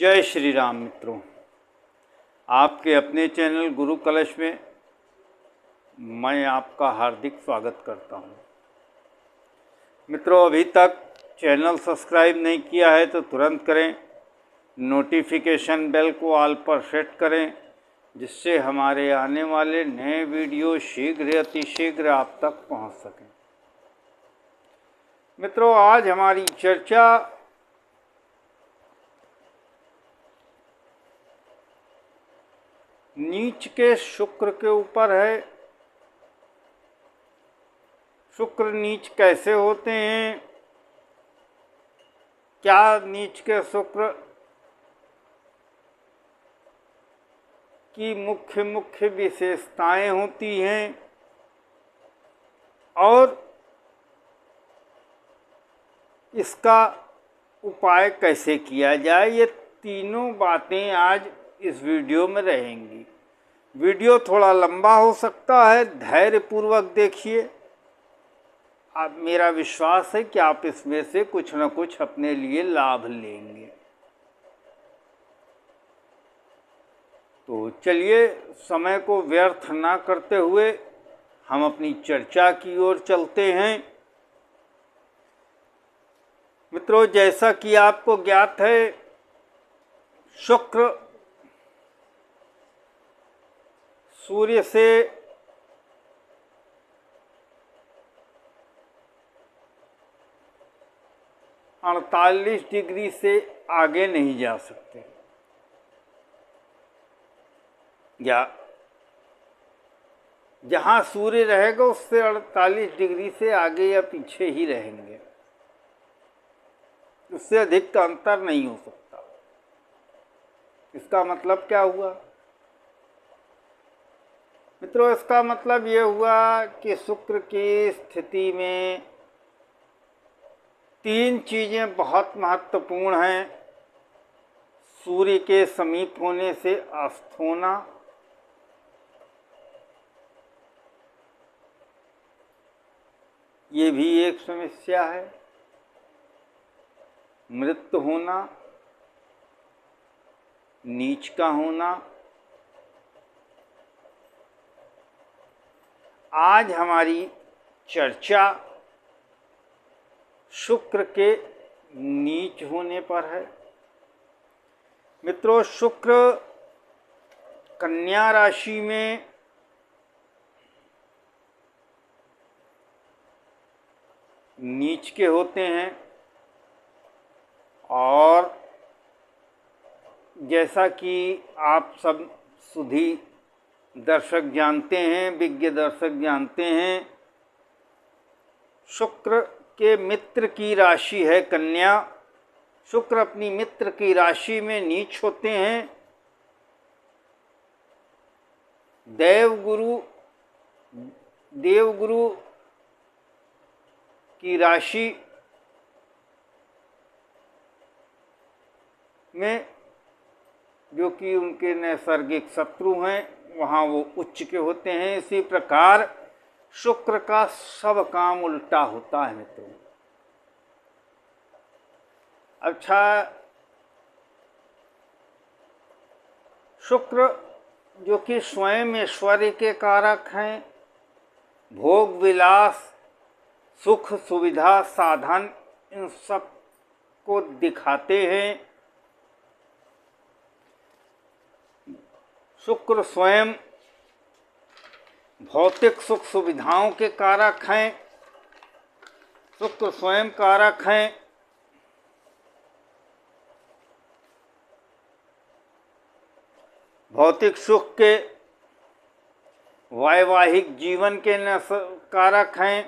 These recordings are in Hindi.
जय श्री राम मित्रों, आपके अपने चैनल गुरु कलश में मैं आपका हार्दिक स्वागत करता हूं। मित्रों, अभी तक चैनल सब्सक्राइब नहीं किया है तो तुरंत करें, नोटिफिकेशन बेल को ऑल पर सेट करें, जिससे हमारे आने वाले नए वीडियो शीघ्र अतिशीघ्र आप तक पहुंच सकें। मित्रों, आज हमारी चर्चा नीच के शुक्र के ऊपर है। शुक्र नीच कैसे होते हैं, क्या नीच के शुक्र की मुख्य मुख्य विशेषताएं होती हैं और इसका उपाय कैसे किया जाए, ये तीनों बातें आज इस वीडियो में रहेंगी। वीडियो थोड़ा लंबा हो सकता है, धैर्यपूर्वक देखिए। अब मेरा विश्वास है कि आप इसमें से कुछ न कुछ अपने लिए लाभ लेंगे। तो चलिए, समय को व्यर्थ ना करते हुए हम अपनी चर्चा की ओर चलते हैं। मित्रों, जैसा कि आपको ज्ञात है, शुक्र सूर्य से 48 डिग्री से आगे नहीं जा सकते, या जहां सूर्य रहेगा उससे 48 डिग्री से आगे या पीछे ही रहेंगे, उससे अधिक का अंतर नहीं हो सकता। इसका मतलब क्या हुआ मित्रों? इसका मतलब ये हुआ कि शुक्र की स्थिति में तीन चीजें बहुत महत्वपूर्ण हैं। सूर्य के समीप होने से अस्त होना, ये भी एक समस्या है। मृत्यु होना, नीच का होना। आज हमारी चर्चा शुक्र के नीच होने पर है। मित्रों, शुक्र कन्या राशि में नीच के होते हैं और जैसा कि आप सब सुधी दर्शक जानते हैं, विज्ञ दर्शक जानते हैं, शुक्र के मित्र की राशि है कन्या। शुक्र अपनी मित्र की राशि में नीच होते हैं। देवगुरु की राशि में, जो कि उनके नैसर्गिक शत्रु हैं, वहाँ वो उच्च के होते हैं। इसी प्रकार शुक्र का सब काम उल्टा होता है मित्रों। अच्छा, शुक्र जो कि स्वयं ऐश्वर्य के कारक हैं, भोग विलास, सुख सुविधा साधन, इन सब को दिखाते हैं। शुक्र स्वयं भौतिक सुख सुविधाओं के कारक हैं। शुक्र स्वयं कारक हैं भौतिक सुख के, वैवाहिक जीवन के कारक हैं,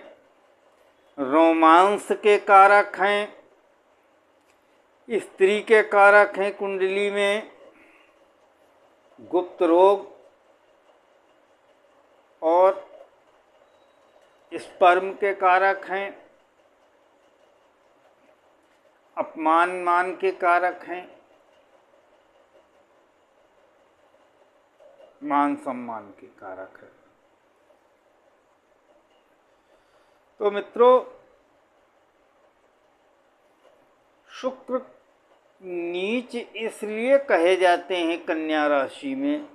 रोमांस के कारक हैं, स्त्री के कारक हैं, कुंडली में गुप्त रोग और स्पर्म के कारक हैं, अपमान मान के कारक हैं, मान सम्मान के कारक है। तो मित्रों, शुक्र नीच इसलिए कहे जाते हैं कन्या राशि में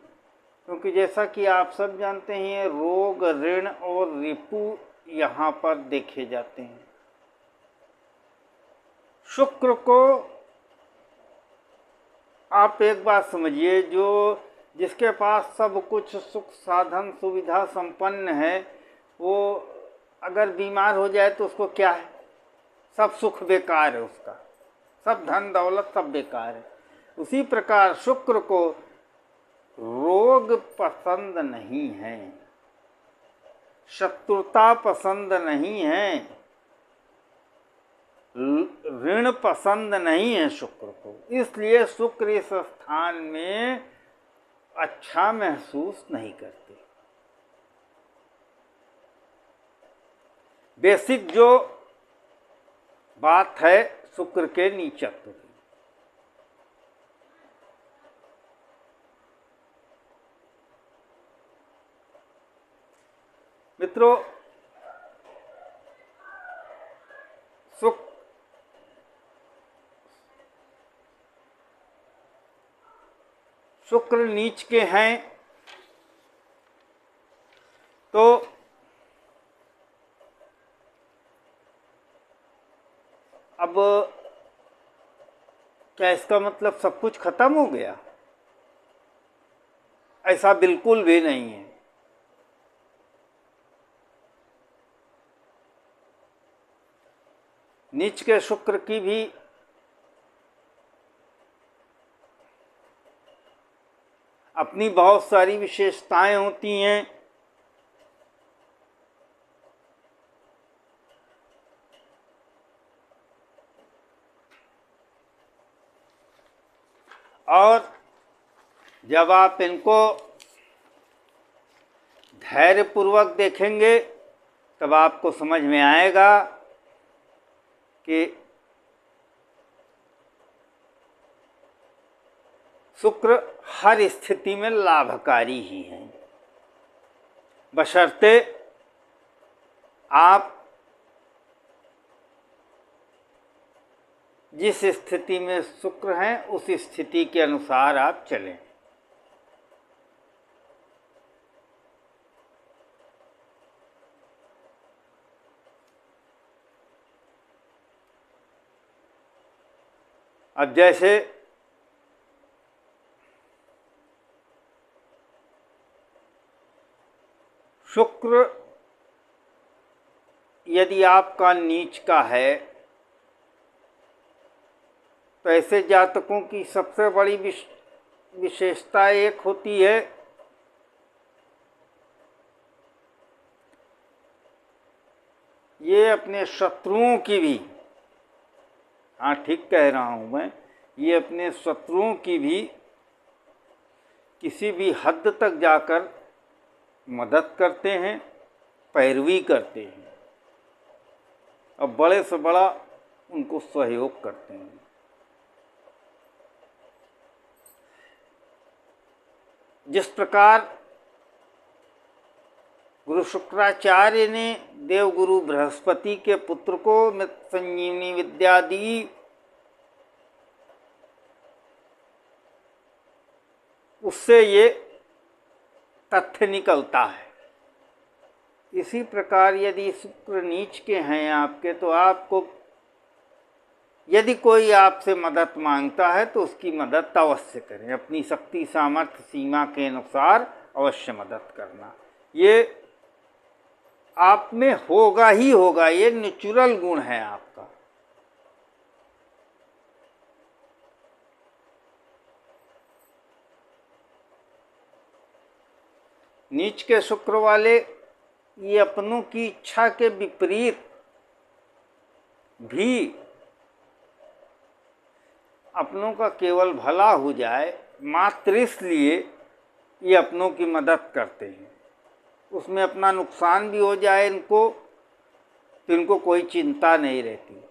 क्योंकि जैसा कि आप सब जानते हैं रोग, ऋण और रिपु यहाँ पर देखे जाते हैं। शुक्र को आप एक बात समझिए, जो जिसके पास सब कुछ सुख साधन सुविधा संपन्न है, वो अगर बीमार हो जाए तो उसको क्या है, सब सुख बेकार है, उसका सब धन दौलत सब बेकार है। उसी प्रकार शुक्र को रोग पसंद नहीं है, शत्रुता पसंद नहीं है, ऋण पसंद नहीं है शुक्र को। इसलिए शुक्र इस स्थान में अच्छा महसूस नहीं करते। बेसिक जो बात है शुक्र के नीचत्व की, मित्रों, शुक्र नीच के हैं तो अब क्या इसका मतलब सब कुछ खत्म हो गया? ऐसा बिल्कुल भी नहीं है। नीच के शुक्र की भी अपनी बहुत सारी विशेषताएं होती हैं। और जब आप इनको धैर्यपूर्वक देखेंगे तब आपको समझ में आएगा कि शुक्र हर स्थिति में लाभकारी ही है, बशर्ते आप जिस स्थिति में शुक्र हैं उस स्थिति के अनुसार आप चलें। अब जैसे शुक्र यदि आपका नीच का है तो ऐसे जातकों की सबसे बड़ी विशेषता एक होती है ये अपने शत्रुओं की भी, हाँ ठीक कह रहा हूँ मैं, ये अपने शत्रुओं की भी किसी भी हद तक जाकर मदद करते हैं, पैरवी करते हैं और बड़े से बड़ा उनको सहयोग करते हैं। जिस प्रकार गुरु शुक्राचार्य ने देवगुरु बृहस्पति के पुत्र को मृत संजीवनी विद्या दी, उससे ये तथ्य निकलता है। इसी प्रकार यदि शुक्र नीच के हैं आपके, तो आपको यदि कोई आपसे मदद मांगता है तो उसकी मदद अवश्य करें, अपनी शक्ति सामर्थ्य सीमा के अनुसार अवश्य मदद करना। ये आप में होगा ही होगा, ये नेचुरल गुण है आपका। नीच के शुक्र वाले ये अपनों की इच्छा के विपरीत भी अपनों का केवल भला हो जाए मात्र इसलिए ये अपनों की मदद करते हैं। उसमें अपना नुकसान भी हो जाए इनको तो इनको कोई चिंता नहीं रहती।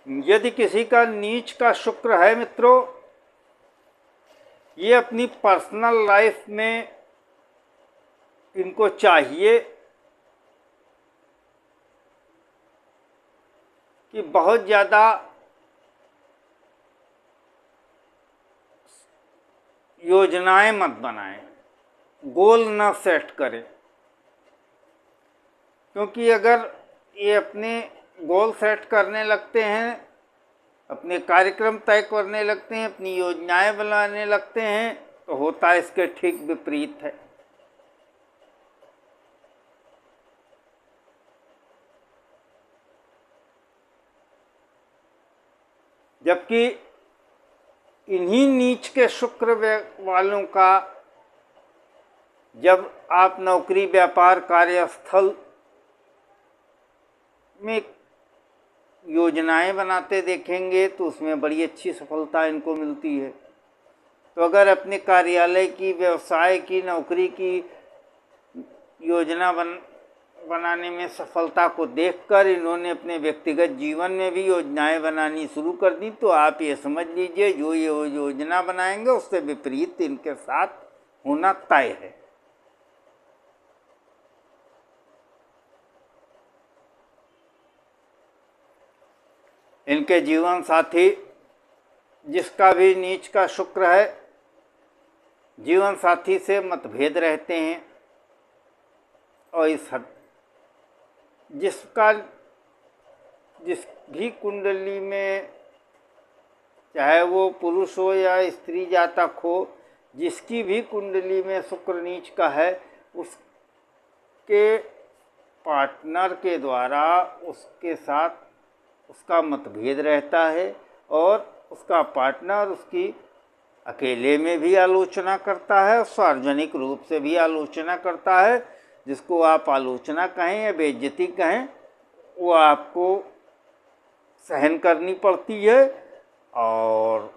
यदि किसी का नीच का शुक्र है मित्रों, ये अपनी पर्सनल लाइफ में इनको चाहिए कि बहुत ज़्यादा योजनाएं मत बनाएं, गोल न सेट करें, क्योंकि अगर ये अपने गोल सेट करने लगते हैं, अपने कार्यक्रम तय करने लगते हैं, अपनी योजनाएं बनाने लगते हैं, तो होता इसके ठीक विपरीत है। जबकि इन्हीं नीच के शुक्र वालों का जब आप नौकरी, व्यापार, कार्यस्थल में योजनाएं बनाते देखेंगे तो उसमें बड़ी अच्छी सफलता इनको मिलती है। तो अगर अपने कार्यालय की, व्यवसाय की, नौकरी की योजना बनाने में सफलता को देखकर इन्होंने अपने व्यक्तिगत जीवन में भी योजनाएं बनानी शुरू कर दी, तो आप ये समझ लीजिए जो ये योजना बनाएंगे उससे विपरीत इनके साथ होना तय है। इनके जीवन साथी जिसका भी नीच का शुक्र है, जीवन साथी से मतभेद रहते हैं, और इस जिस भी कुंडली में, चाहे वो पुरुष हो या स्त्री जातक हो, जिसकी भी कुंडली में शुक्र नीच का है, उसके पार्टनर के द्वारा उसके साथ उसका मतभेद रहता है, और उसका पार्टनर उसकी अकेले में भी आलोचना करता है और सार्वजनिक रूप से भी आलोचना करता है। जिसको आप आलोचना कहें या बेइज्जती कहें, वो आपको सहन करनी पड़ती है और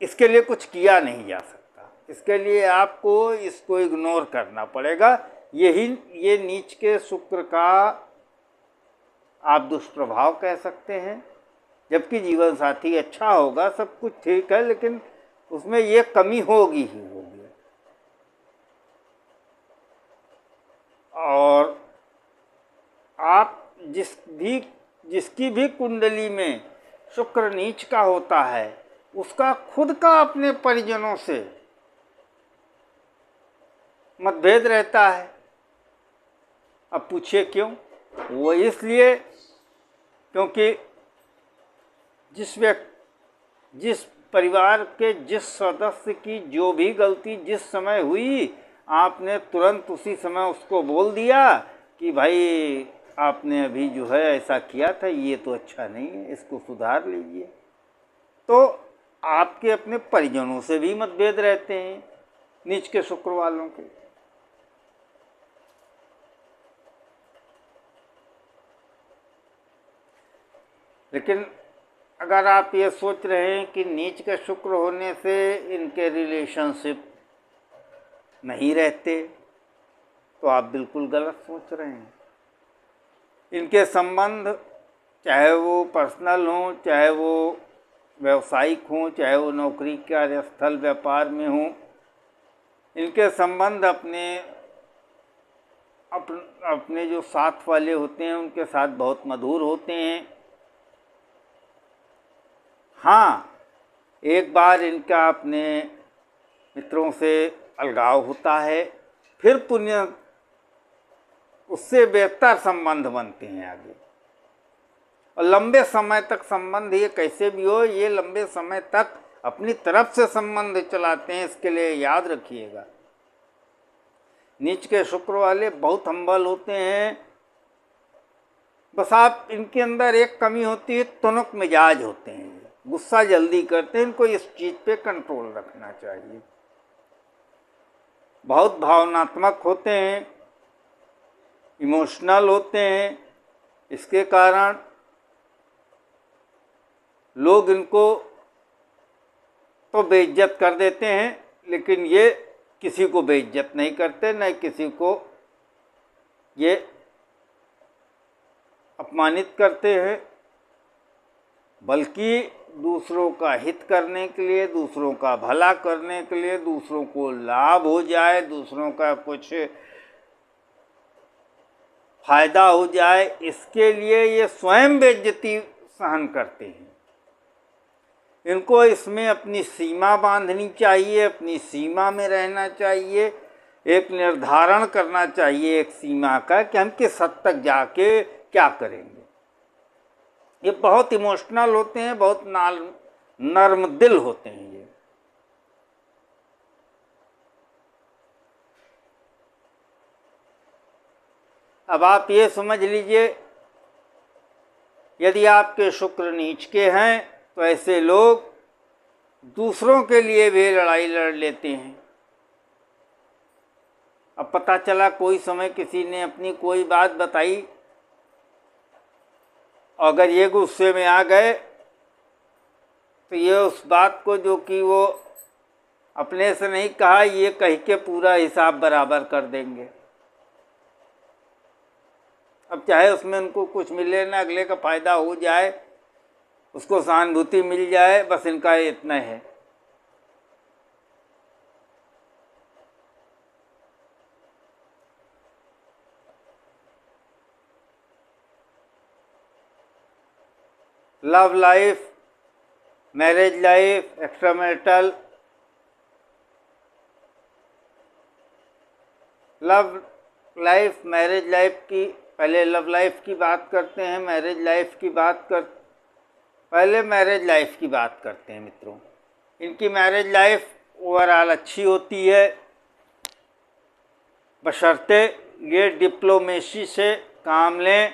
इसके लिए कुछ किया नहीं जा सकता। इसके लिए आपको इसको इग्नोर करना पड़ेगा। ये नीच के शुक्र का आप दुष्प्रभाव कह सकते हैं। जबकि जीवन साथी अच्छा होगा, सब कुछ ठीक है, लेकिन उसमें ये कमी होगी ही होगी। और आप जिसकी भी कुंडली में शुक्र नीच का होता है, उसका खुद का अपने परिजनों से मतभेद रहता है। अब पूछिए क्यों? वो इसलिए क्योंकि जिस परिवार के जिस सदस्य की जो भी गलती जिस समय हुई, आपने तुरंत उसी समय उसको बोल दिया कि भाई आपने अभी जो है ऐसा किया था, ये तो अच्छा नहीं है, इसको सुधार लीजिए। तो आपके अपने परिजनों से भी मतभेद रहते हैं नीच के शुक्र वालों के। लेकिन अगर आप ये सोच रहे हैं कि नीच का शुक्र होने से इनके रिलेशनशिप नहीं रहते, तो आप बिल्कुल गलत सोच रहे हैं। इनके संबंध, चाहे वो पर्सनल हों, चाहे वो व्यावसायिक हों, चाहे वो नौकरी, कार्यस्थल, व्यापार में हों, इनके संबंध अपने जो साथ वाले होते हैं उनके साथ बहुत मधुर होते हैं। हाँ, एक बार इनका अपने मित्रों से अलगाव होता है, फिर पुण्य उससे बेहतर संबंध बनते हैं आगे, और लंबे समय तक संबंध, ये कैसे भी हो, ये लंबे समय तक अपनी तरफ से संबंध चलाते हैं। इसके लिए याद रखिएगा, नीच के शुक्र वाले बहुत हम्बल होते हैं। बस आप इनके अंदर एक कमी होती है, तुनक मिजाज होते हैं, गुस्सा जल्दी करते हैं। इनको इस चीज़ पे कंट्रोल रखना चाहिए। बहुत भावनात्मक होते हैं, इमोशनल होते हैं। इसके कारण लोग इनको तो बेइज्जत कर देते हैं, लेकिन ये किसी को बेइज्जत नहीं करते, न किसी को ये अपमानित करते हैं। बल्कि दूसरों का हित करने के लिए, दूसरों का भला करने के लिए, दूसरों को लाभ हो जाए, दूसरों का कुछ फायदा हो जाए, इसके लिए ये स्वयं बेइज्जती सहन करते हैं। इनको इसमें अपनी सीमा बांधनी चाहिए, अपनी सीमा में रहना चाहिए, एक निर्धारण करना चाहिए एक सीमा का कि हम किस हद तक जाके क्या करेंगे। ये बहुत इमोशनल होते हैं, बहुत नर्म दिल होते हैं ये। अब आप ये समझ लीजिए, यदि आपके शुक्र नीच के हैं तो ऐसे लोग दूसरों के लिए भी लड़ाई लड़ लेते हैं। अब पता चला कोई समय किसी ने अपनी कोई बात बताई, अगर ये गुस्से में आ गए तो ये उस बात को जो कि वो अपने से नहीं कहा, ये कह के पूरा हिसाब बराबर कर देंगे। अब चाहे उसमें उनको कुछ मिले ना, अगले का फायदा हो जाए, उसको सहानुभूति मिल जाए, बस इनका इतना है। Love life, marriage life, extra marital, love life, marriage life की पहले लव लाइफ की बात करते हैं, मैरिज लाइफ की बात कर पहले मैरिज लाइफ की बात करते हैं मित्रों। इनकी मैरिज लाइफ ओवरऑल अच्छी होती है, बशर्ते ये डिप्लोमेसी से काम लें।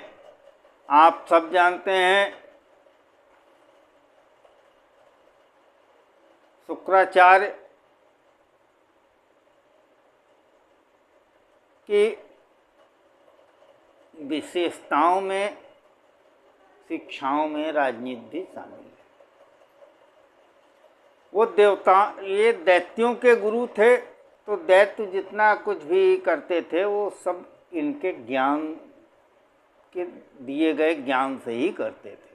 आप सब जानते हैं शुक्राचार्य की विशेषताओं में, शिक्षाओं में राजनीति भी शामिल है। वो देवता, ये दैत्यों के गुरु थे, तो दैत्य जितना कुछ भी करते थे वो सब इनके ज्ञान के दिए गए ज्ञान से ही करते थे।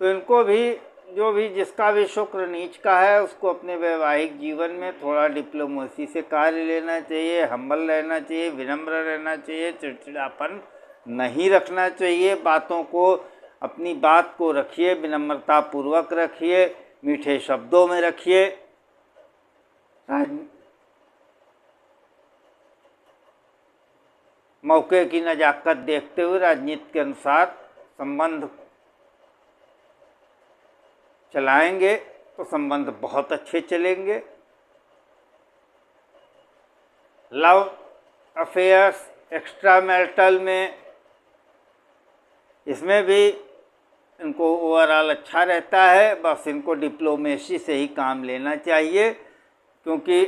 तो इनको भी, जो भी जिसका भी शुक्र नीच का है, उसको अपने वैवाहिक जीवन में थोड़ा डिप्लोमेसी से कार्य लेना चाहिए, हम्बल रहना चाहिए, विनम्र रहना चाहिए, चिड़चिड़ापन नहीं रखना चाहिए। बातों को, अपनी बात को रखिए, विनम्रता पूर्वक रखिए, मीठे शब्दों में रखिए। मौके की नजाकत देखते हुए राजनीति के अनुसार संबंध चलाएंगे तो संबंध बहुत अच्छे चलेंगे। लव अफेयर्स, एक्स्ट्रा मैरिटल में, इसमें भी इनको ओवरऑल अच्छा रहता है, बस इनको डिप्लोमेसी से ही काम लेना चाहिए, क्योंकि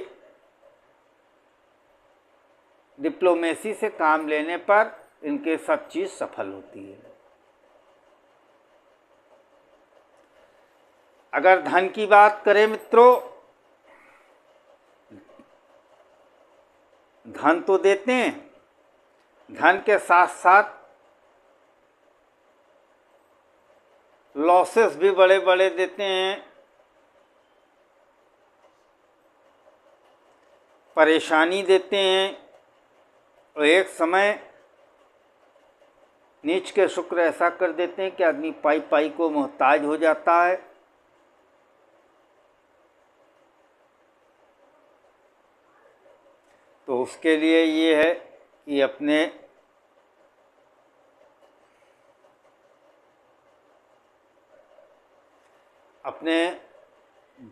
डिप्लोमेसी से काम लेने पर इनके सब चीज़ सफल होती है। अगर धन की बात करें मित्रों, धन तो देते हैं, धन के साथ साथ लॉसेस भी बड़े बड़े देते हैं, परेशानी देते हैं। और एक समय नीच के शुक्र ऐसा कर देते हैं कि आदमी पाई पाई को मोहताज हो जाता है। तो उसके लिए ये है कि अपने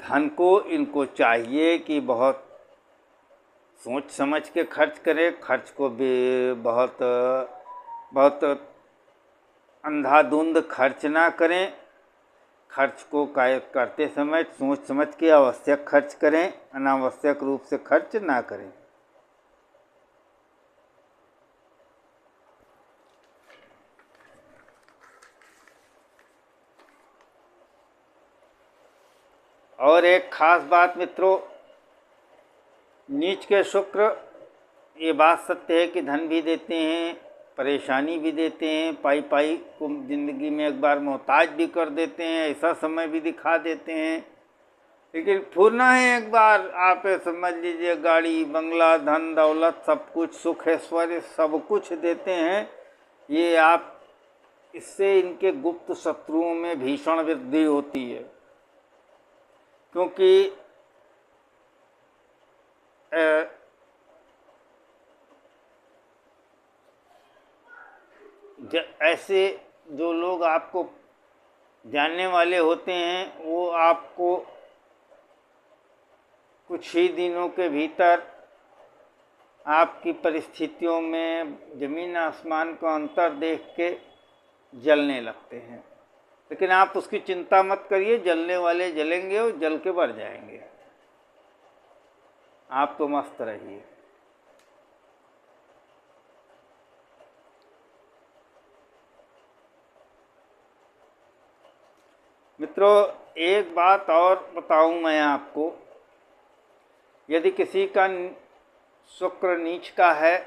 धन को इनको चाहिए कि बहुत सोच समझ के खर्च करें, खर्च को भी बहुत बहुत अंधाधुंध खर्च ना करें। खर्च को करते समय सोच समझ के आवश्यक खर्च करें, अनावश्यक रूप से खर्च ना करें। और एक खास बात मित्रों, नीच के शुक्र, ये बात सत्य है कि धन भी देते हैं, परेशानी भी देते हैं, पाई पाई को ज़िंदगी में एक बार मोहताज भी कर देते हैं, ऐसा समय भी दिखा देते हैं। लेकिन फूरना है एक बार, आप समझ लीजिए गाड़ी बंगला धन दौलत सब कुछ सुख ऐश्वर्य सब कुछ देते हैं। ये आप इससे इनके गुप्त शत्रुओं में भीषण वृद्धि होती है, क्योंकि ऐसे जो लोग आपको जानने वाले होते हैं वो आपको कुछ ही दिनों के भीतर आपकी परिस्थितियों में ज़मीन आसमान का अंतर देख के जलने लगते हैं। लेकिन आप उसकी चिंता मत करिए, जलने वाले जलेंगे और जल के बढ़ जाएंगे। आप तो मस्त रहिए। मित्रों, एक बात और बताऊं मैं आपको, यदि किसी का शुक्र नीच का है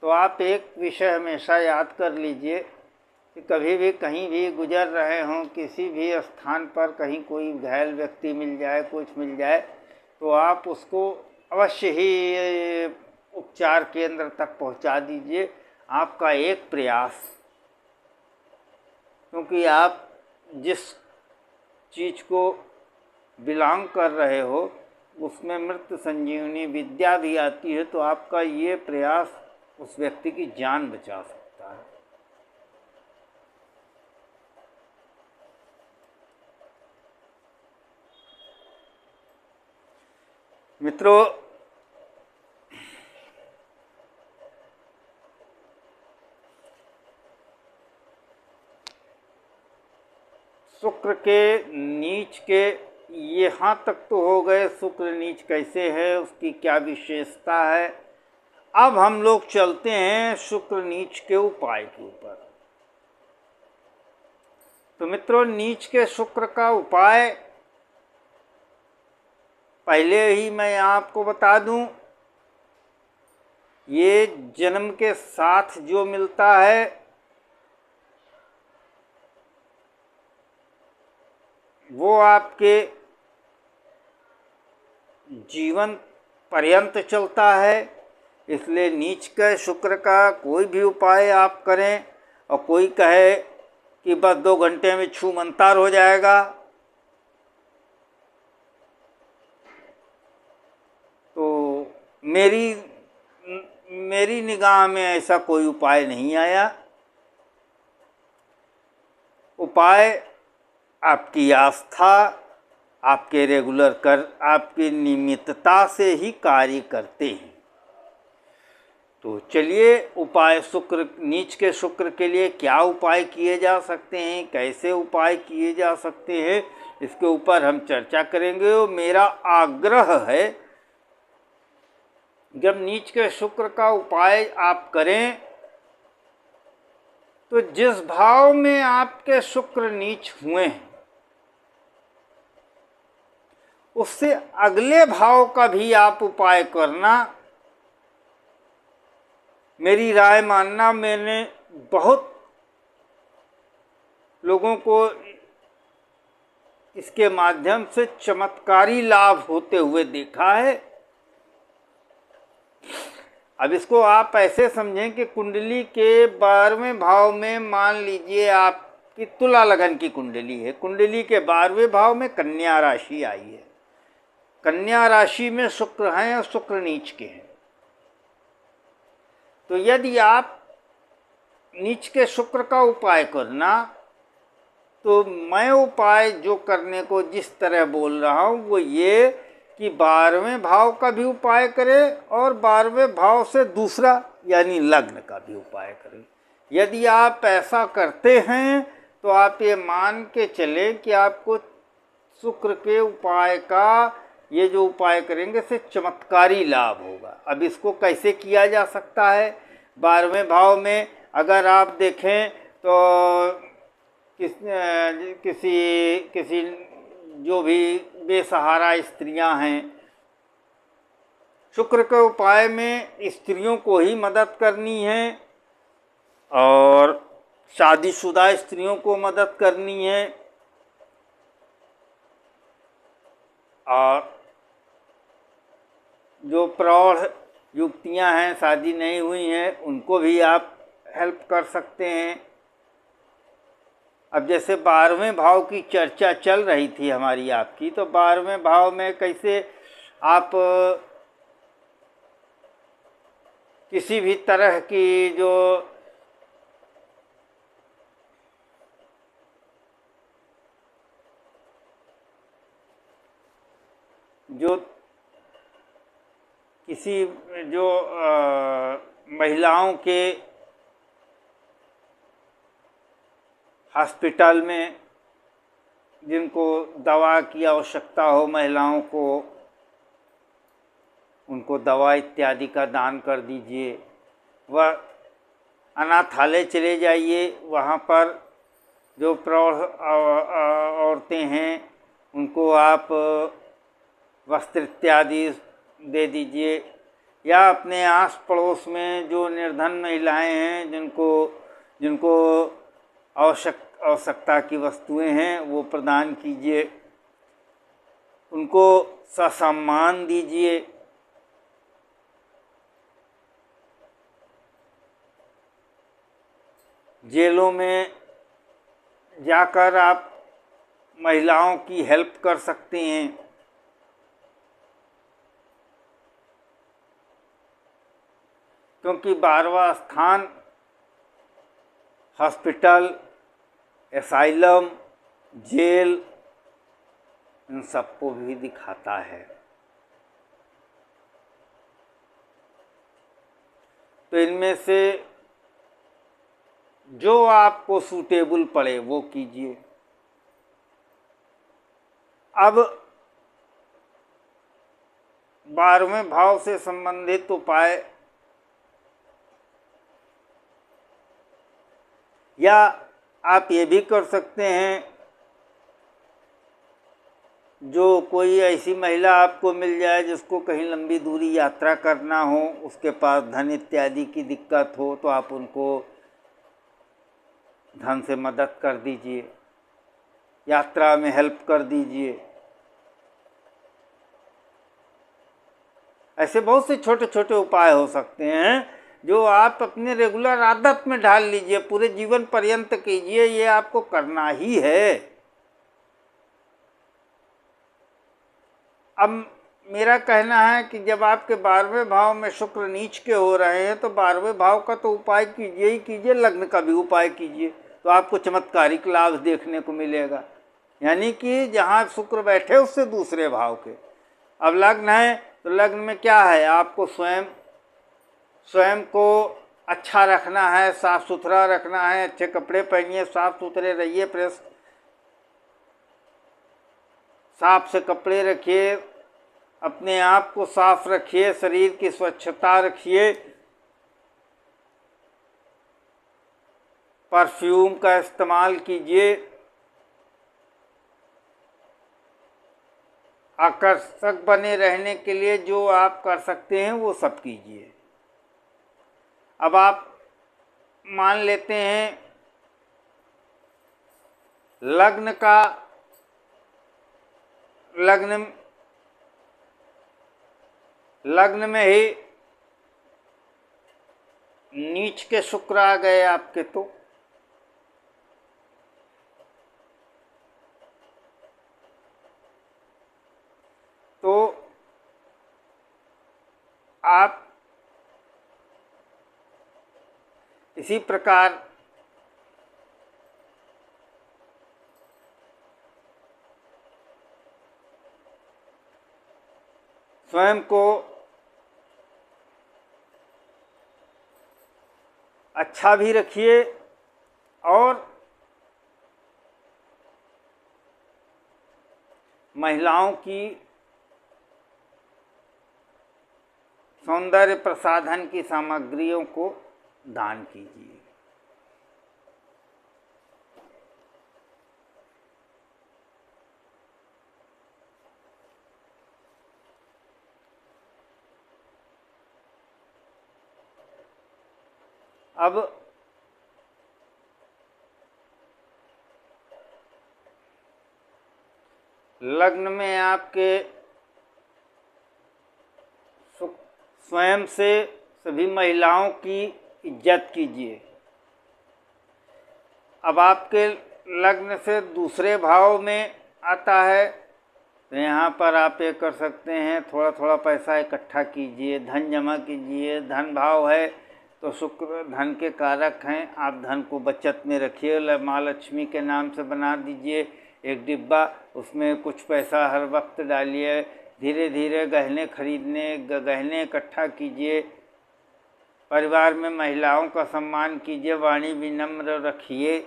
तो आप एक विषय हमेशा याद कर लीजिए कि कभी भी कहीं भी गुजर रहे हों, किसी भी स्थान पर कहीं कोई घायल व्यक्ति मिल जाए, कुछ मिल जाए, तो आप उसको अवश्य ही उपचार केंद्र तक पहुंचा दीजिए। आपका एक प्रयास, क्योंकि आप जिस चीज़ को बिलोंग कर रहे हो उसमें मृत संजीवनी विद्या भी आती है, तो आपका ये प्रयास उस व्यक्ति की जान बचा सकता है। मित्रों, शुक्र के नीच के यहाँ तक तो हो गए, शुक्र नीच कैसे है, उसकी क्या विशेषता है। अब हम लोग चलते हैं शुक्र नीच के उपाय के ऊपर। तो मित्रों, नीच के शुक्र का उपाय पहले ही मैं आपको बता दूं, ये जन्म के साथ जो मिलता है वो आपके जीवन पर्यंत चलता है। इसलिए नीच के शुक्र का कोई भी उपाय आप करें और कोई कहे कि बस 2 घंटे में छूमंतर हो जाएगा, तो मेरी निगाह में ऐसा कोई उपाय नहीं आया। उपाय आपकी आस्था, आपके रेगुलर आपकी नियमितता से ही कार्य करते हैं। तो चलिए, उपाय शुक्र नीच के शुक्र के लिए क्या उपाय किए जा सकते हैं, कैसे उपाय किए जा सकते हैं, इसके ऊपर हम चर्चा करेंगे। और मेरा आग्रह है, जब नीच के शुक्र का उपाय आप करें तो जिस भाव में आपके शुक्र नीच हुए हैं उससे अगले भाव का भी आप उपाय करना। मेरी राय मानना, मैंने बहुत लोगों को इसके माध्यम से चमत्कारी लाभ होते हुए देखा है। अब इसको आप ऐसे समझें कि कुंडली के 12वें भाव में, मान लीजिए आपकी तुला लगन की कुंडली है, कुंडली के 12वें भाव में कन्या राशि आई है, कन्या राशि में शुक्र हैं और शुक्र नीच के हैं। तो यदि आप नीच के शुक्र का उपाय करना, तो मैं उपाय जो करने को जिस तरह बोल रहा हूँ वो ये कि 12वें भाव का भी उपाय करें और 12वें भाव से दूसरा यानी लग्न का भी उपाय करें। यदि आप ऐसा करते हैं तो आप ये मान के चलें कि आपको शुक्र के उपाय का, ये जो उपाय करेंगे से चमत्कारी लाभ होगा। अब इसको कैसे किया जा सकता है? 12वें भाव में अगर आप देखें तो किसी जो भी बेसहारा स्त्रियां हैं शुक्र के उपाय में स्त्रियों को ही मदद करनी है और शादीशुदा स्त्रियों को मदद करनी है और जो प्रौढ़ युवतियां हैं, शादी नहीं हुई हैं, उनको भी आप हेल्प कर सकते हैं। अब जैसे 12वें भाव की चर्चा चल रही थी हमारी आपकी, तो 12वें भाव में कैसे आप किसी भी तरह की जो किसी जो महिलाओं के हॉस्पिटल में जिनको दवा की आवश्यकता हो, महिलाओं को, उनको दवा इत्यादि का दान कर दीजिए। वह अनाथालय चले जाइए, वहाँ पर जो प्रौढ़ औरतें हैं उनको आप वस्त्र इत्यादि दे दीजिए, या अपने आस पड़ोस में जो निर्धन महिलाएं हैं जिनको आवश्यकता की वस्तुएं हैं वो प्रदान कीजिए, उनको ससम्मान दीजिए। जेलों में जाकर आप महिलाओं की हेल्प कर सकते हैं। क्योंकि 12वां स्थान हॉस्पिटल, एसाइलम, जेल, इन सबको भी दिखाता है। तो इनमें से जो आपको सूटेबल पड़े वो कीजिए। अब 12वें भाव से संबंधित उपाय या आप ये भी कर सकते हैं, जो कोई ऐसी महिला आपको मिल जाए जिसको कहीं लंबी दूरी यात्रा करना हो, उसके पास धन इत्यादि की दिक्कत हो, तो आप उनको धन से मदद कर दीजिए, यात्रा में हेल्प कर दीजिए। ऐसे बहुत से छोटे छोटे उपाय हो सकते हैं जो आप अपने रेगुलर आदत में ढाल लीजिए, पूरे जीवन पर्यंत कीजिए, ये आपको करना ही है। अब मेरा कहना है कि जब आपके 12वें भाव में शुक्र नीच के हो रहे हैं तो 12वें भाव का तो उपाय कीजिए ही कीजिए, लग्न का भी उपाय कीजिए, तो आपको चमत्कारिक लाभ देखने को मिलेगा। यानी कि जहाँ शुक्र बैठे उससे दूसरे भाव के। अब लग्न है तो लग्न में क्या है, आपको स्वयं को अच्छा रखना है, साफ सुथरा रखना है, अच्छे कपड़े पहनिए, साफ सुथरे रहिए, प्रेस साफ से कपड़े रखिए, अपने आप को साफ रखिए, शरीर की स्वच्छता रखिए, परफ्यूम का इस्तेमाल कीजिए, आकर्षक बने रहने के लिए जो आप कर सकते हैं वो सब कीजिए। अब आप मान लेते हैं लग्न में ही नीच के शुक्र आ गए आपके, तो आप इसी प्रकार स्वयं को अच्छा भी रखिए और महिलाओं की सौंदर्य प्रसाधन की सामग्रियों को दान कीजिए। अब लग्न में आपके स्वयं से सभी महिलाओं की इज्जत कीजिए। अब आपके लग्न से दूसरे भाव में आता है तो यहाँ पर आप ये कर सकते हैं, थोड़ा थोड़ा पैसा इकट्ठा कीजिए, धन जमा कीजिए। धन भाव है तो शुक्र धन के कारक हैं, आप धन को बचत में रखिए। माँ लक्ष्मी के नाम से बना दीजिए एक डिब्बा, उसमें कुछ पैसा हर वक्त डालिए। धीरे धीरे गहने इकट्ठा कीजिए। परिवार में महिलाओं का सम्मान कीजिए, वाणी विनम्र रखिए।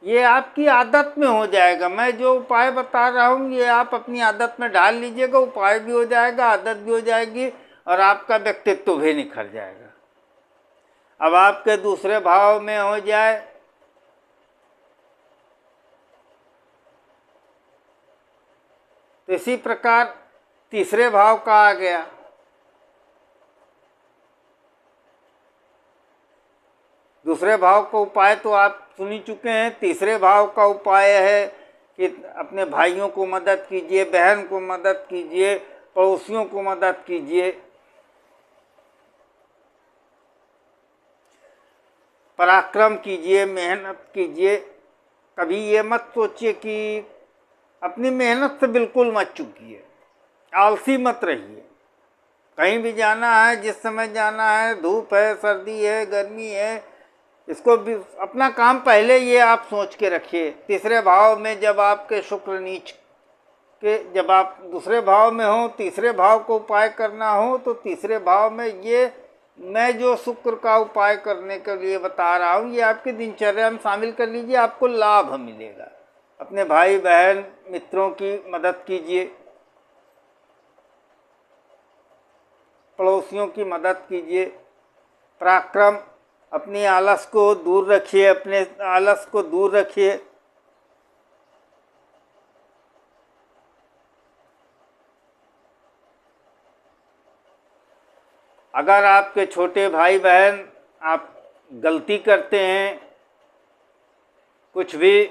ये आपकी आदत में हो जाएगा। मैं जो उपाय बता रहा हूँ ये आप अपनी आदत में डाल लीजिएगा, उपाय भी हो जाएगा, आदत भी हो जाएगी और आपका व्यक्तित्व भी निखर जाएगा। अब आपके दूसरे भाव में हो जाए तो इसी प्रकार तीसरे भाव का आ गया। दूसरे भाव का उपाय तो आप सुन ही चुके हैं। तीसरे भाव का उपाय है कि अपने भाइयों को मदद कीजिए, बहन को मदद कीजिए, पड़ोसियों को मदद कीजिए। पराक्रम कीजिए, मेहनत कीजिए। कभी ये मत सोचिए कि अपनी मेहनत से बिल्कुल मत चूकिए, आलसी मत रहिए। कहीं भी जाना है, जिस समय जाना है, धूप है, सर्दी है, गर्मी है, इसको भी अपना काम पहले ये आप सोच के रखिए। तीसरे भाव में जब आपके शुक्र नीच के, जब आप दूसरे भाव में हो, तीसरे भाव को उपाय करना हो तो तीसरे भाव में ये मैं जो शुक्र का उपाय करने के लिए बता रहा हूँ ये आपकी दिनचर्या में शामिल कर लीजिए, आपको लाभ मिलेगा। अपने भाई बहन मित्रों की मदद कीजिए, पड़ोसियों की मदद कीजिए। पराक्रम, अपनी आलस को दूर रखिए, अपने आलस को दूर रखिए। अगर आपके छोटे भाई बहन आप गलती करते हैं कुछ भी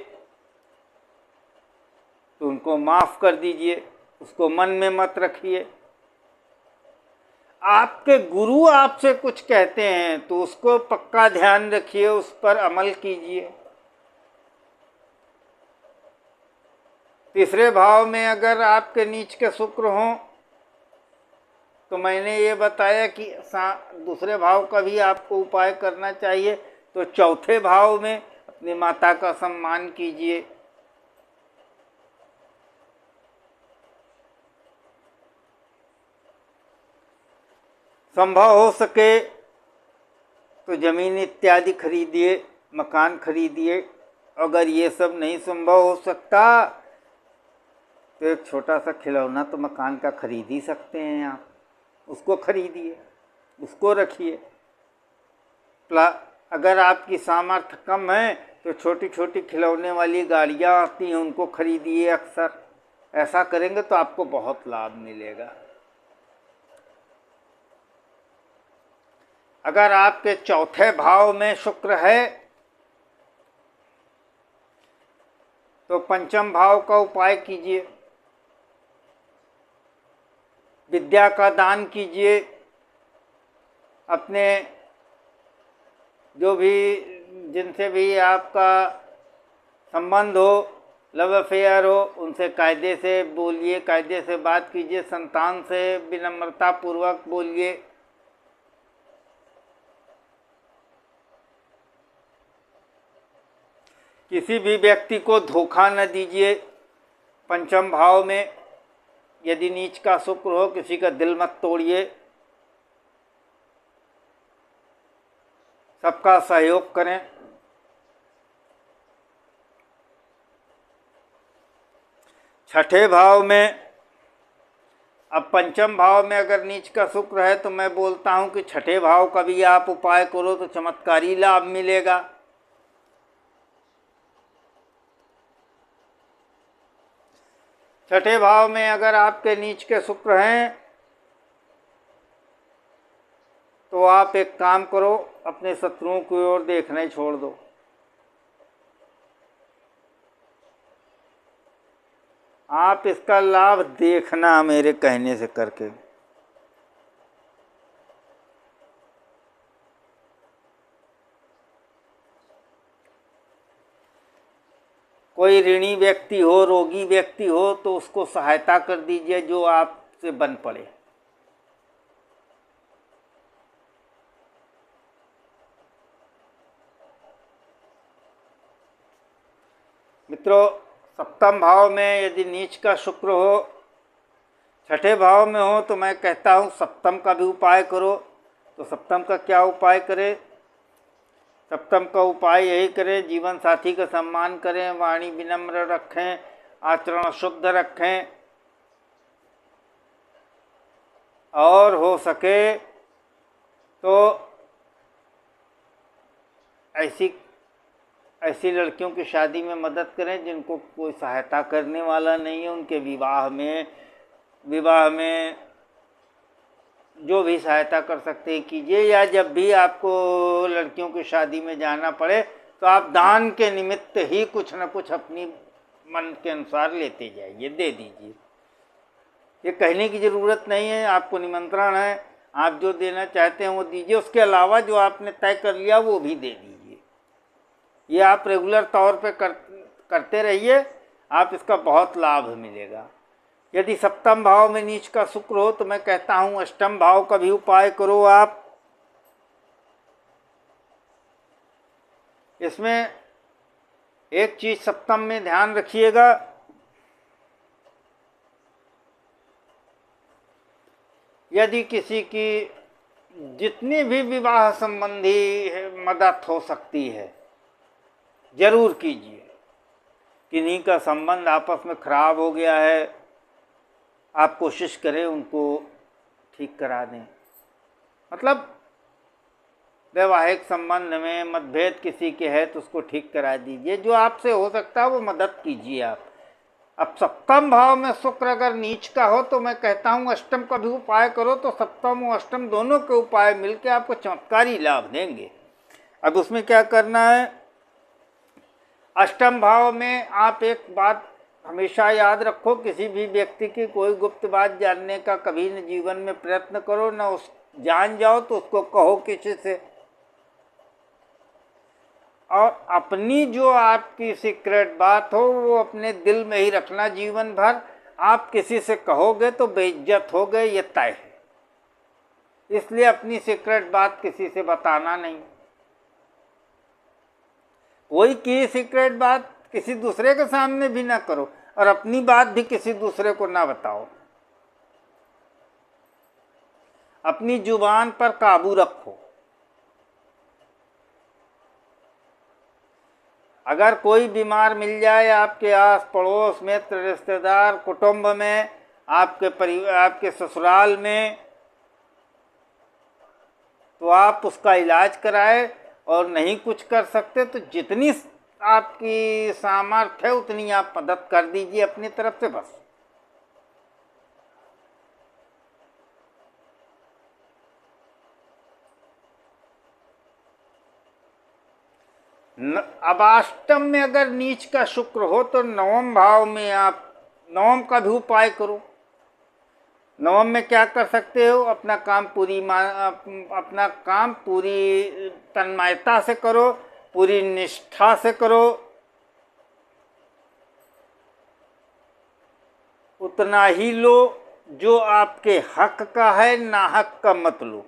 तो उनको माफ़ कर दीजिए, उसको मन में मत रखिए। आपके गुरु आपसे कुछ कहते हैं तो उसको पक्का ध्यान रखिए, उस पर अमल कीजिए। तीसरे भाव में अगर आपके नीच के शुक्र हों तो मैंने ये बताया कि दूसरे भाव का भी आपको उपाय करना चाहिए। तो चौथे भाव में अपनी माता का सम्मान कीजिए। संभव हो सके तो ज़मीन इत्यादि खरीदिए, मकान खरीदिए। अगर ये सब नहीं संभव हो सकता तो एक छोटा सा खिलौना तो मकान का खरीद ही सकते हैं आप, उसको खरीदिए, उसको रखिए। अगर आपकी सामर्थ्य कम है तो छोटी छोटी खिलौने वाली गाड़ियाँ आती हैं, उनको खरीदिए। अक्सर ऐसा करेंगे तो आपको बहुत लाभ मिलेगा। अगर आपके चौथे भाव में शुक्र है तो पंचम भाव का उपाय कीजिए। विद्या का दान कीजिए। अपने जो भी जिनसे भी आपका संबंध हो, लव अफेयर हो, उनसे कायदे से बोलिए, कायदे से बात कीजिए। संतान से विनम्रता पूर्वक बोलिए। किसी भी व्यक्ति को धोखा न दीजिए। पंचम भाव में यदि नीच का शुक्र हो, किसी का दिल मत तोड़िए। सबका सहयोग करें। छठे भाव में, अब पंचम भाव में अगर नीच का शुक्र है तो मैं बोलता हूं कि छठे भाव का भी आप उपाय करो तो चमत्कारी लाभ मिलेगा। छठे भाव में अगर आपके नीच के शुक्र हैं तो आप एक काम करो, अपने शत्रुओं की ओर देखना ही छोड़ दो। आप इसका लाभ देखना मेरे कहने से करके। कोई ऋणी व्यक्ति हो, रोगी व्यक्ति हो, तो उसको सहायता कर दीजिए जो आपसे बन पड़े। मित्रों, सप्तम भाव में यदि नीच का शुक्र हो, छठे भाव में हो, तो मैं कहता हूँ सप्तम का भी उपाय करो। तो सप्तम का क्या उपाय करें? सप्तम का उपाय यही करें, जीवन साथी का सम्मान करें, वाणी विनम्र रखें, आचरण शुद्ध रखें, और हो सके तो ऐसी लड़कियों की शादी में मदद करें जिनको कोई सहायता करने वाला नहीं है। उनके विवाह में जो भी सहायता कर सकते हैं कीजिए, या जब भी आपको लड़कियों की शादी में जाना पड़े तो आप दान के निमित्त ही कुछ न कुछ अपनी मन के अनुसार लेते जाइए, दे दीजिए। ये कहने की ज़रूरत नहीं है, आपको निमंत्रण है, आप जो देना चाहते हैं वो दीजिए। उसके अलावा जो आपने तय कर लिया वो भी दे दीजिए। ये आप रेगुलर तौर पे करते रहिए, आप इसका बहुत लाभ मिलेगा। यदि सप्तम भाव में नीच का शुक्र हो तो मैं कहता हूँ अष्टम भाव का भी उपाय करो आप। इसमें एक चीज सप्तम में ध्यान रखिएगा, यदि किसी की जितनी भी विवाह संबंधी मदद हो सकती है जरूर कीजिए। किन्हीं का संबंध आपस में खराब हो गया है, आप कोशिश करें उनको ठीक करा दें। मतलब वैवाहिक संबंध में मतभेद किसी के है तो उसको ठीक करा दीजिए, जो आपसे हो सकता है वो मदद कीजिए आप। अब सप्तम भाव में शुक्र अगर नीच का हो तो मैं कहता हूँ अष्टम का भी उपाय करो, तो सप्तम और अष्टम दोनों के उपाय मिलके आपको चमत्कारी लाभ देंगे। अब उसमें क्या करना है, अष्टम भाव में आप एक बात हमेशा याद रखो, किसी भी व्यक्ति की कोई गुप्त बात जानने का कभी न जीवन में प्रयत्न करो, न उस जान जाओ तो उसको कहो किसी से। और अपनी जो आपकी सीक्रेट बात हो वो अपने दिल में ही रखना जीवन भर। आप किसी से कहोगे तो बेइज्जत हो गए, ये तय है। इसलिए अपनी सीक्रेट बात किसी से बताना नहीं। कोई की सीक्रेट बात किसी दूसरे के सामने भी ना करो, और अपनी बात भी किसी दूसरे को ना बताओ। अपनी जुबान पर काबू रखो। अगर कोई बीमार मिल जाए आपके आस पड़ोस, मित्र, रिश्तेदार, कुटुंब में, आपके परिवार, आपके ससुराल में, तो आप उसका इलाज कराए। और नहीं कुछ कर सकते तो जितनी आपकी सामर्थ्य है उतनी आप मदद कर दीजिए अपनी तरफ से, बस। अब अष्टम में अगर नीच का शुक्र हो तो नवम भाव में आप नवम का भी उपाय करो। नवम में क्या कर सकते हो, अपना काम पूरी तन्मयता से करो, पूरी निष्ठा से करो। उतना ही लो जो आपके हक का है, ना हक का मत लो।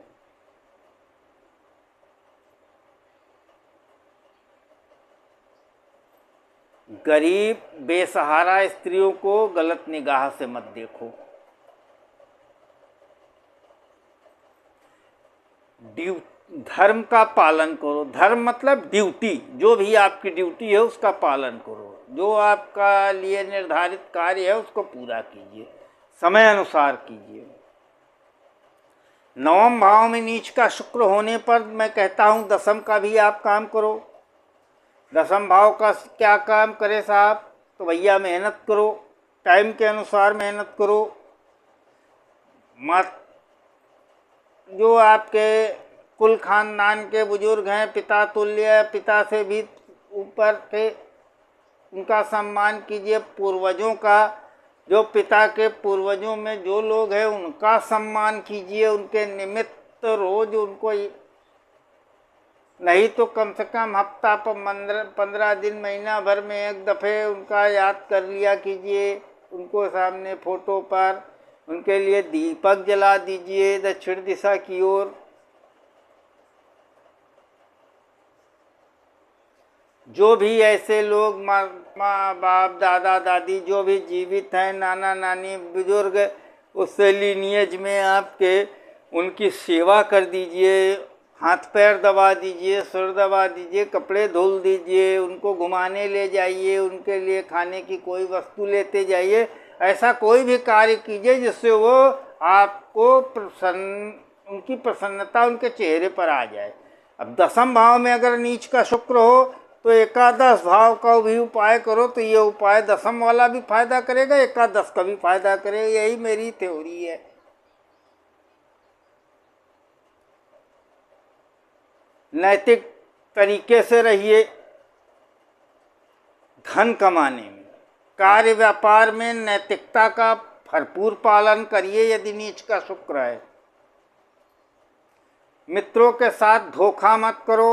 गरीब बेसहारा स्त्रियों को गलत निगाह से मत देखो। धर्म का पालन करो। धर्म मतलब ड्यूटी, जो भी आपकी ड्यूटी है उसका पालन करो। जो आपका लिए निर्धारित कार्य है उसको पूरा कीजिए, समय अनुसार कीजिए। नवम भाव में नीच का शुक्र होने पर मैं कहता हूँ दसम का भी आप काम करो। दसम भाव का क्या काम करे साहब, तो भैया मेहनत करो, टाइम के अनुसार मेहनत करो। मत जो आपके कुल खानदान के बुजुर्ग हैं, पिता तुल्य, पिता से भी ऊपर के, उनका सम्मान कीजिए। पूर्वजों का, जो पिता के पूर्वजों में जो लोग हैं उनका सम्मान कीजिए, उनके निमित्त रोज उनको, नहीं तो कम से कम हफ्ता पर 15 दिन, महीना भर में एक दफ़े उनका याद कर लिया कीजिए। उनको सामने फोटो पर उनके लिए दीपक जला दीजिए दक्षिण दिशा की ओर। जो भी ऐसे लोग माँ बाप, दादा दादी जो भी जीवित हैं, नाना नानी, बुजुर्ग, उससे लीनियज में आपके, उनकी सेवा कर दीजिए, हाथ पैर दबा दीजिए, सिर दबा दीजिए, कपड़े धुल दीजिए, उनको घुमाने ले जाइए, उनके लिए खाने की कोई वस्तु लेते जाइए। ऐसा कोई भी कार्य कीजिए जिससे वो आपको उनकी प्रसन्नता उनके चेहरे पर आ जाए। अब 10वें भाव में अगर नीच का शुक्र हो तो एकादश भाव का भी उपाय करो, तो ये उपाय 10वें वाला भी फायदा करेगा, एकादश का भी फायदा करेगा। यही मेरी थ्योरी है। नैतिक तरीके से रहिए धन कमाने में, कार्य व्यापार में नैतिकता का भरपूर पालन करिए यदि नीच का शुक्र है। मित्रों के साथ धोखा मत करो।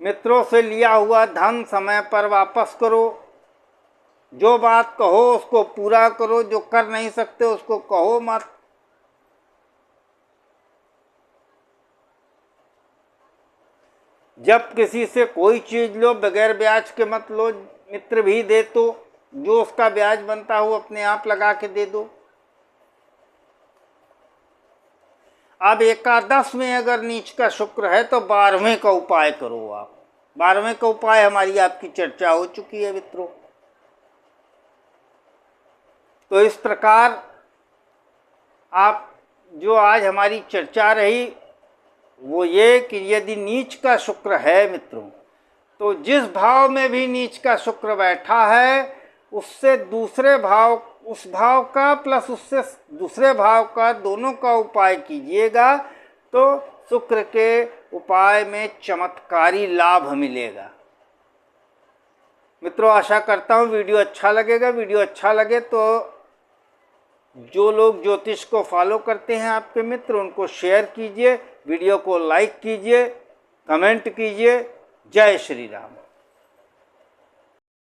मित्रों से लिया हुआ धन समय पर वापस करो। जो बात कहो उसको पूरा करो, जो कर नहीं सकते उसको कहो मत। जब किसी से कोई चीज लो बगैर ब्याज के मत लो। मित्र भी दे तो जो उसका ब्याज बनता हो अपने आप लगा के दे दो। अब एकादश में अगर नीच का शुक्र है तो 12वें का उपाय करो आप। 12वें का उपाय हमारी आपकी चर्चा हो चुकी है मित्रों। तो इस प्रकार आप जो आज हमारी चर्चा रही वो ये कि यदि नीच का शुक्र है मित्रों, तो जिस भाव में भी नीच का शुक्र बैठा है उससे दूसरे भाव, उस भाव का प्लस उससे दूसरे भाव का, दोनों का उपाय कीजिएगा तो शुक्र के उपाय में चमत्कारी लाभ मिलेगा। मित्रों आशा करता हूँ वीडियो अच्छा लगेगा। वीडियो अच्छा लगे तो जो लोग ज्योतिष को फॉलो करते हैं आपके मित्र, उनको शेयर कीजिए, वीडियो को लाइक कीजिए, कमेंट कीजिए। जय श्री राम।